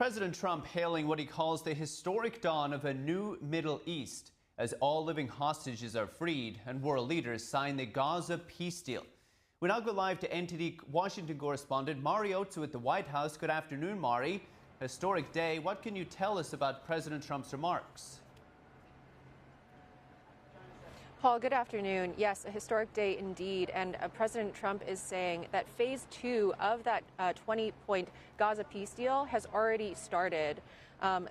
President Trump hailing what he calls the historic dawn of a new Middle East as all living hostages are freed and world leaders sign the Gaza peace deal. We now go live to NTD Washington correspondent Mari Otsu at the White House. Good afternoon, Mari. Historic day. What can you tell us about President Trump's remarks? Paul, good afternoon. Yes, a historic day indeed. And President Trump is saying that phase 2 of that 20-point Gaza peace deal has already started.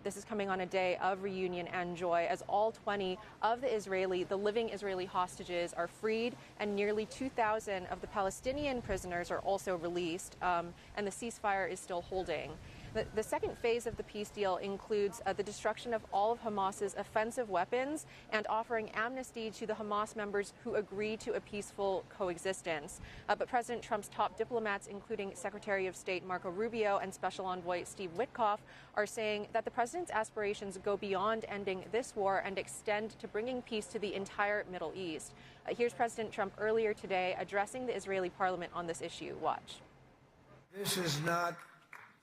This is coming on a day of reunion and joy as all 20 of the living Israeli hostages are freed and nearly 2,000 of the Palestinian prisoners are also released, and the ceasefire is still holding. The second phase of the peace deal includes the destruction of all of Hamas's offensive weapons and offering amnesty to the Hamas members who agree to a peaceful coexistence. But President Trump's top diplomats, including Secretary of State Marco Rubio and Special Envoy Steve Witkoff, are saying that the president's aspirations go beyond ending this war and extend to bringing peace to the entire Middle East. Here's President Trump earlier today addressing the Israeli parliament on this issue. Watch. This is not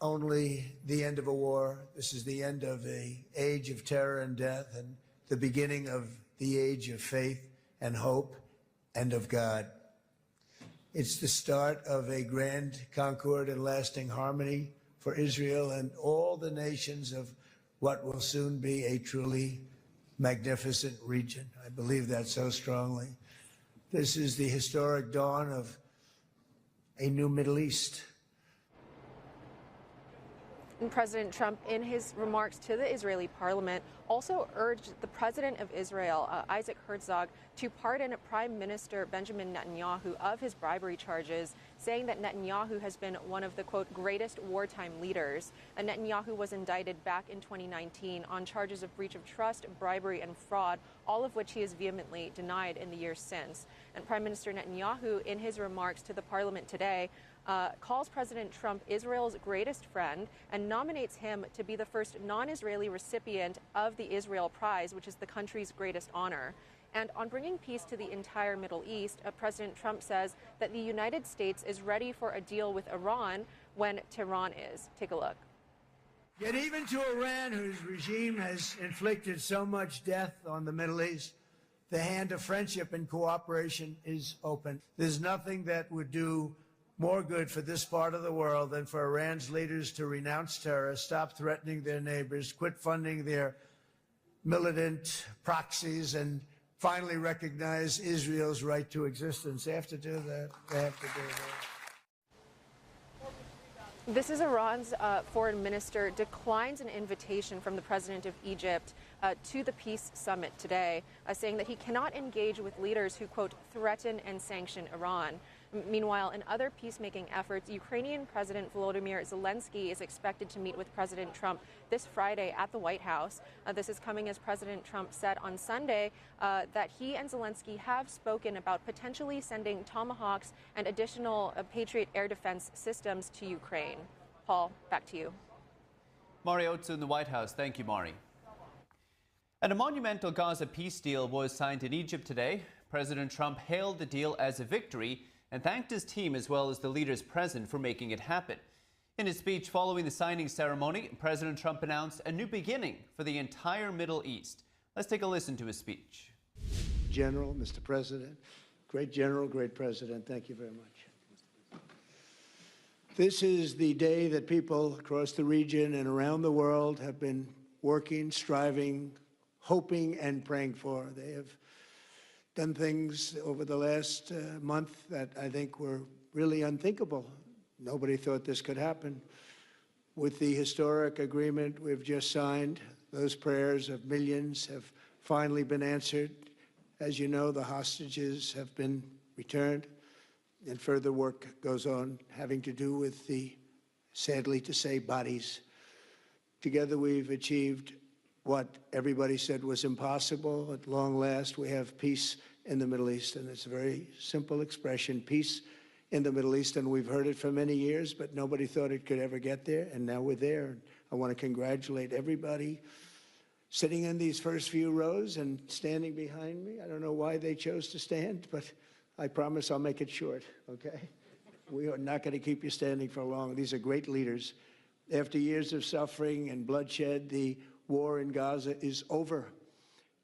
only the end of a war. This is the end of an age of terror and death and the beginning of the age of faith and hope and of God. It's the start of a grand concord and lasting harmony for Israel and all the nations of what will soon be a truly magnificent region. I believe that so strongly. This is the historic dawn of a new Middle East. And President Trump, in his remarks to the Israeli parliament, also urged the president of Israel, Isaac Herzog, to pardon Prime Minister Benjamin Netanyahu of his bribery charges, saying that Netanyahu has been one of the, quote, greatest wartime leaders. Netanyahu was indicted back in 2019 on charges of breach of trust, bribery, and fraud, all of which he has vehemently denied in the years since. And Prime Minister Netanyahu, in his remarks to the parliament today, calls President Trump Israel's greatest friend and nominates him to be the first non-Israeli recipient of the Israel Prize, which is the country's greatest honor. And on bringing peace to the entire Middle East, President Trump says that the United States is ready for a deal with Iran when Tehran is. Take a look. Yet even to Iran, whose regime has inflicted so much death on the Middle East, the hand of friendship and cooperation is open. There's nothing that would do more good for this part of the world than for Iran's leaders to renounce terror, stop threatening their neighbors, quit funding their militant proxies, and finally recognize Israel's right to existence. They have to do that. They have to do that. This is Iran's foreign minister declines an invitation from the president of Egypt to the peace summit today, saying that he cannot engage with leaders who, quote, threaten and sanction Iran. Meanwhile, in other peacemaking efforts, Ukrainian President Volodymyr Zelensky is expected to meet with President Trump this Friday at the White House. This is coming as President Trump said on Sunday that he and Zelensky have spoken about potentially sending Tomahawks and additional Patriot air defense systems to Ukraine. Paul, back to you. Mari Otsu in the White House. Thank you, Mari. And a monumental Gaza peace deal was signed in Egypt today. President Trump hailed the deal as a victory and thanked his team as well as the leaders present for making it happen. In his speech following the signing ceremony, President Trump announced a new beginning for the entire Middle East. Let's take a listen to his speech. General, Mr. President, great general, great president, thank you very much. This is the day that people across the region and around the world have been working, striving, hoping, and praying for. They have done things over the last month that I think were really unthinkable. Nobody thought this could happen. With the historic agreement we've just signed, those prayers of millions have finally been answered. As you know, the hostages have been returned, and further work goes on having to do with the, sadly to say, bodies. Together we've achieved what everybody said was impossible. At long last, we have peace in the Middle East, and it's a very simple expression, peace in the Middle East, and we've heard it for many years, but nobody thought it could ever get there, and now we're there. And I want to congratulate everybody sitting in these first few rows and standing behind me. I don't know why they chose to stand, but I promise I'll make it short, okay? We are not going to keep you standing for long. These are great leaders. After years of suffering and bloodshed, the war in Gaza is over.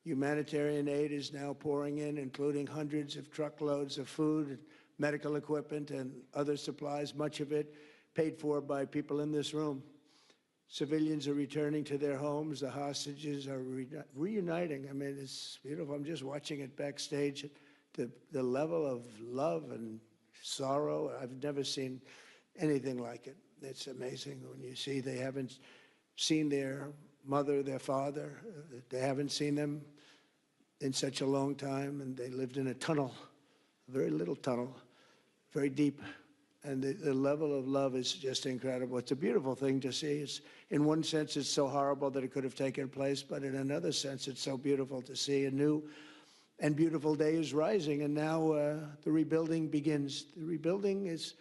Humanitarian aid is now pouring in, including hundreds of truckloads of food, and medical equipment, and other supplies, much of it paid for by people in this room. Civilians are returning to their homes. The hostages are reuniting. I mean, it's beautiful. I'm just watching it backstage. The level of love and sorrow, I've never seen anything like it. It's amazing when you see they haven't seen their mother, their father. They haven't seen them in such a long time, and they lived in a tunnel, a very little tunnel, very deep. And the level of love is just incredible. It's a beautiful thing to see. In one sense, it's so horrible that it could have taken place, but in another sense, it's so beautiful to see. A new and beautiful day is rising, and now the rebuilding begins. The rebuilding is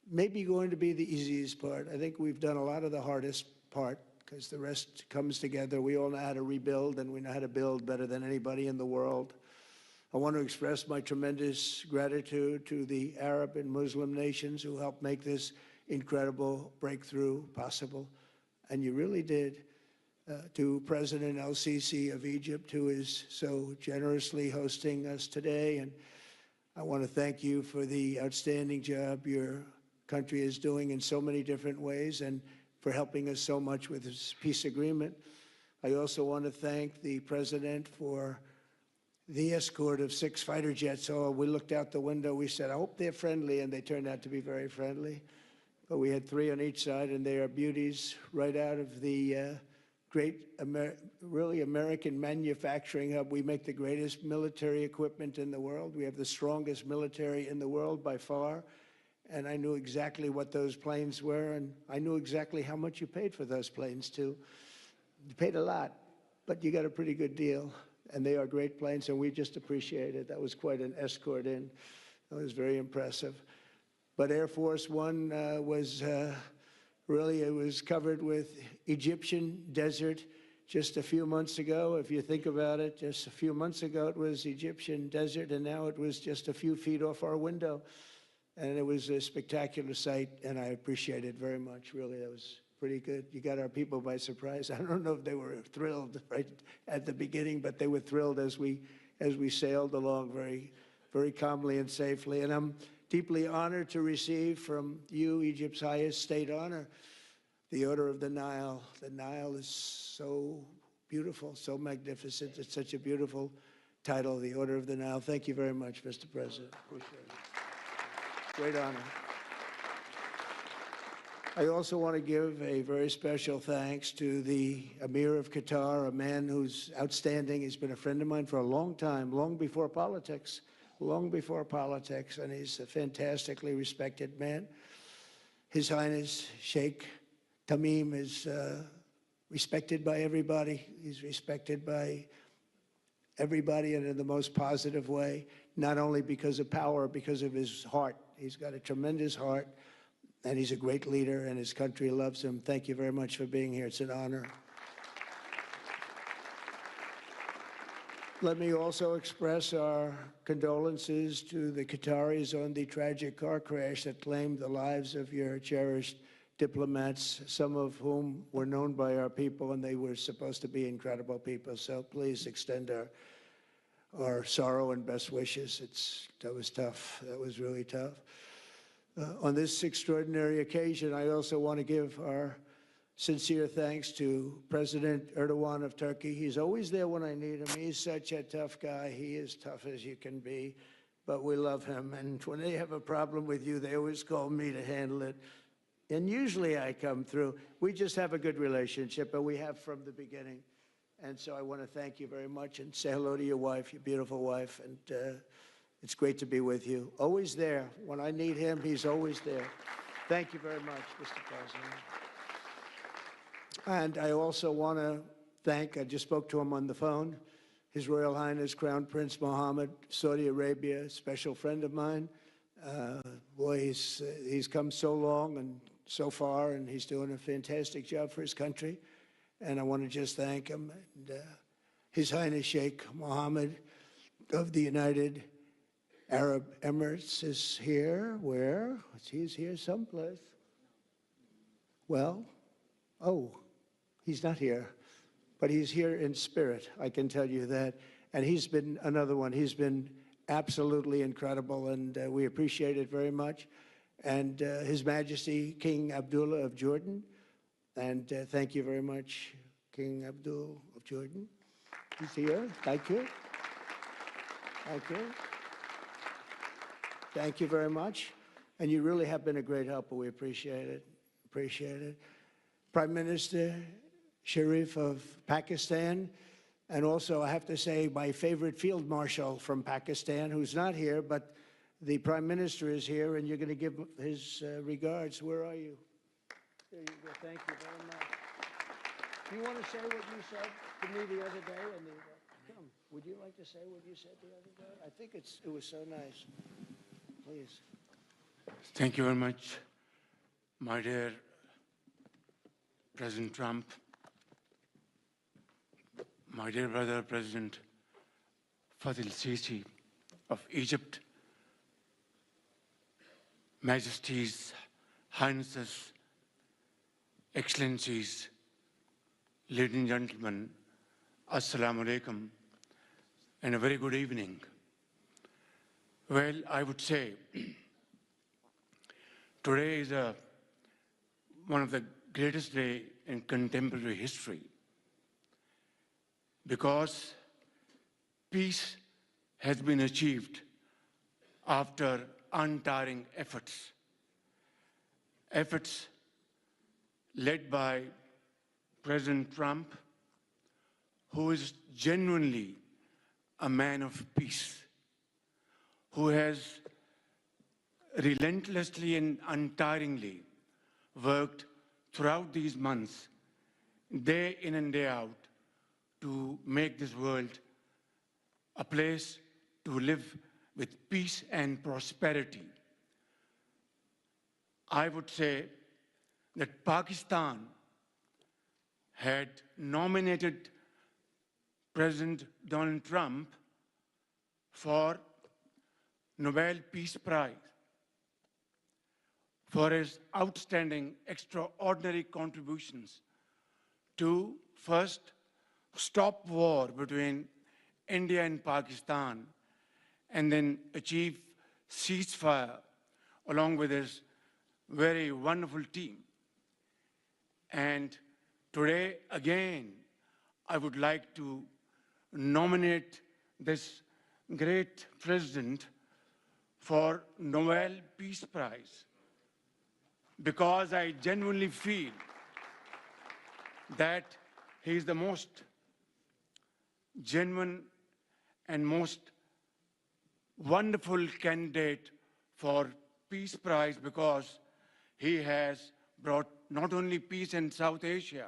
maybe going to be the easiest part. I think we've done a lot of the hardest part, because the rest comes together. We all know how to rebuild, and we know how to build better than anybody in the world. I want to express my tremendous gratitude to the Arab and Muslim nations who helped make this incredible breakthrough possible. And you really did. To President El-Sisi of Egypt, who is so generously hosting us today. And I want to thank you for the outstanding job your country is doing in so many different ways, and for helping us so much with this peace agreement. I also want to thank the President for the escort of 6 fighter jets. Oh, we looked out the window, we said, I hope they're friendly, and they turned out to be very friendly. But we had 3 on each side, and they are beauties right out of the great, really American manufacturing hub. We make the greatest military equipment in the world. We have the strongest military in the world by far. And I knew exactly what those planes were, and I knew exactly how much you paid for those planes, too. You paid a lot, but you got a pretty good deal. And they are great planes, and we just appreciate it. That was quite an escort in. That was very impressive. But Air Force One was really, it was covered with Egyptian desert just a few months ago. If you think about it, just a few months ago, it was Egyptian desert, and now it was just a few feet off our window. And it was a spectacular sight, and I appreciate it very much. Really, that was pretty good. You got our people by surprise. I don't know if they were thrilled right at the beginning, but they were thrilled as we sailed along very, very calmly and safely. And I'm deeply honored to receive from you, Egypt's highest state honor, the Order of the Nile. The Nile is so beautiful, so magnificent. It's such a beautiful title, the Order of the Nile. Thank you very much, Mr. President. Appreciate it. Great honor. I also want to give a very special thanks to the Emir of Qatar, a man who's outstanding. He's been a friend of mine for a long time, long before politics, and he's a fantastically respected man. His Highness Sheikh Tamim is respected by everybody. He's respected by everybody, and in the most positive way, not only because of power, because of his heart. He's got a tremendous heart. And he's a great leader, and his country loves him. Thank you very much for being here. It's an honor. Let me also express our condolences to the Qataris on the tragic car crash that claimed the lives of your cherished diplomats, some of whom were known by our people, and they were supposed to be incredible people. So please extend our sorrow and best wishes. That was tough. That was really tough. On this extraordinary occasion, I also want to give our sincere thanks to President Erdogan of Turkey. He's always there when I need him. He's such a tough guy. He is tough as you can be, but we love him. And when they have a problem with you, they always call me to handle it. And usually I come through. We just have a good relationship, and we have from the beginning. And so I want to thank you very much and say hello to your wife, your beautiful wife. And it's great to be with you. Always there. When I need him, he's always there. Thank you very much, Mr. President. And I also want to thank, I just spoke to him on the phone, His Royal Highness Crown Prince Mohammed, Saudi Arabia, a special friend of mine. Boy, he's come so long and so far, and he's doing a fantastic job for his country. And I want to just thank him. And, His Highness Sheikh Mohammed of the United Arab Emirates is here. Where? He's here someplace. Well, oh, he's not here, but he's here in spirit, I can tell you that. And he's been another one. He's been absolutely incredible, and we appreciate it very much. And His Majesty King Abdullah of Jordan, and thank you very much, King Abdul of Jordan. He's here. Thank you. Thank you. Thank you very much. And you really have been a great helper. We appreciate it. Appreciate it. Prime Minister Sharif of Pakistan, and also I have to say my favorite Field Marshal from Pakistan, who's not here, but the Prime Minister is here, and you're going to give his regards. Where are you? There you go. Thank you very much. Do you want to say what you said to me the other day? Come, would you like to say what you said the other day? I think it was so nice. Please. Thank you very much, my dear President Trump, my dear brother, President Fath el-Sisi of Egypt, Majesties, Highnesses, Excellencies, ladies and gentlemen, Assalamu alaikum, and a very good evening. Well, I would say today is one of the greatest days in contemporary history, because peace has been achieved after untiring efforts led by President Trump, who is genuinely a man of peace, who has relentlessly and untiringly worked throughout these months, day in and day out, to make this world a place to live with peace and prosperity. I would say that Pakistan had nominated President Donald Trump for Nobel Peace Prize for his outstanding, extraordinary contributions to first stop war between India and Pakistan, and then achieve ceasefire along with his very wonderful team. And today, again, I would like to nominate this great president for Nobel Peace Prize, because I genuinely feel that he is the most genuine and most wonderful candidate for Peace Prize, because he has brought not only peace in South Asia,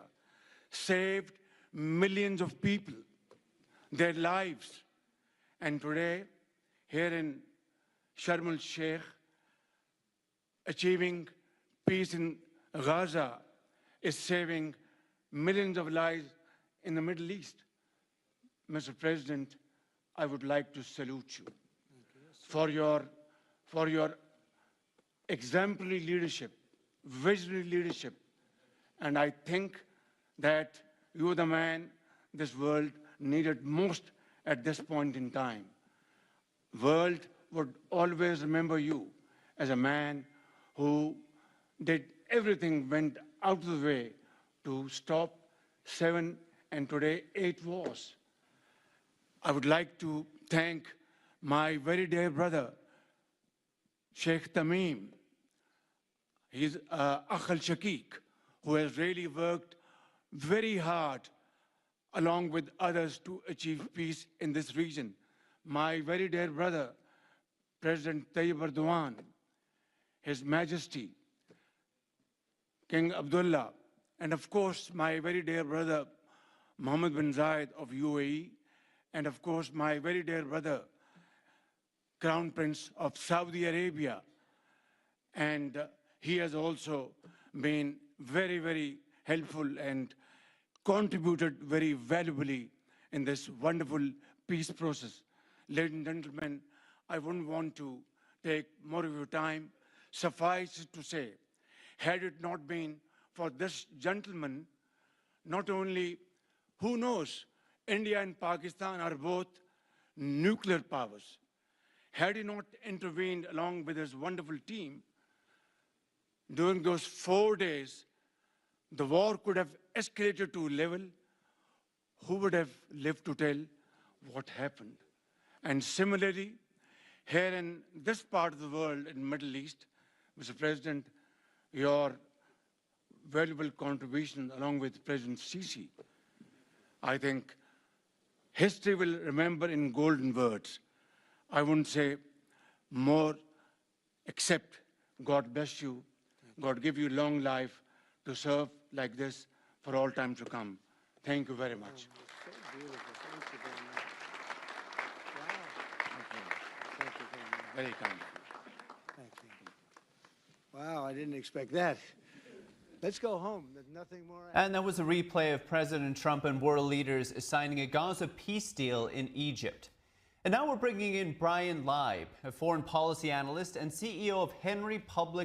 saved millions of people, their lives. And today, here in Sharm el-Sheikh, achieving peace in Gaza is saving millions of lives in the Middle East. Mr. President, I would like to salute you for your exemplary leadership, visionary leadership. And I think that you're the man this world needed most at this point in time. World would always remember you as a man who did everything, went out of the way to stop 7 and today 8 wars. I would like to thank my very dear brother, Sheikh Tamim. He's Akh al-Shaqiq, who has really worked very hard along with others to achieve peace in this region. My very dear brother, President Tayyip Erdogan, His Majesty, King Abdullah, and of course, my very dear brother, Mohammed bin Zayed of UAE, and of course, my very dear brother, Crown Prince of Saudi Arabia. And he has also been very, very helpful and contributed very valuably in this wonderful peace process. Ladies and gentlemen, I wouldn't want to take more of your time. Suffice it to say, had it not been for this gentleman, not only, who knows, India and Pakistan are both nuclear powers. Had he not intervened along with his wonderful team, during those 4 days, the war could have escalated to a level. Who would have lived to tell what happened? And similarly, here in this part of the world, in the Middle East, Mr. President, your valuable contribution along with President Sisi, I think history will remember in golden words. I wouldn't say more, except God bless you, God give you long life to serve like this for all time to come. Thank you very much. So beautiful. Thank you very much. Wow. Thank you very much. Very kind. Thank you. Wow, I didn't expect that. Let's go home. There's nothing more. And that was a replay of President Trump and world leaders signing a Gaza peace deal in Egypt. And now we're bringing in Brian Leib, a foreign policy analyst and CEO of Henry Public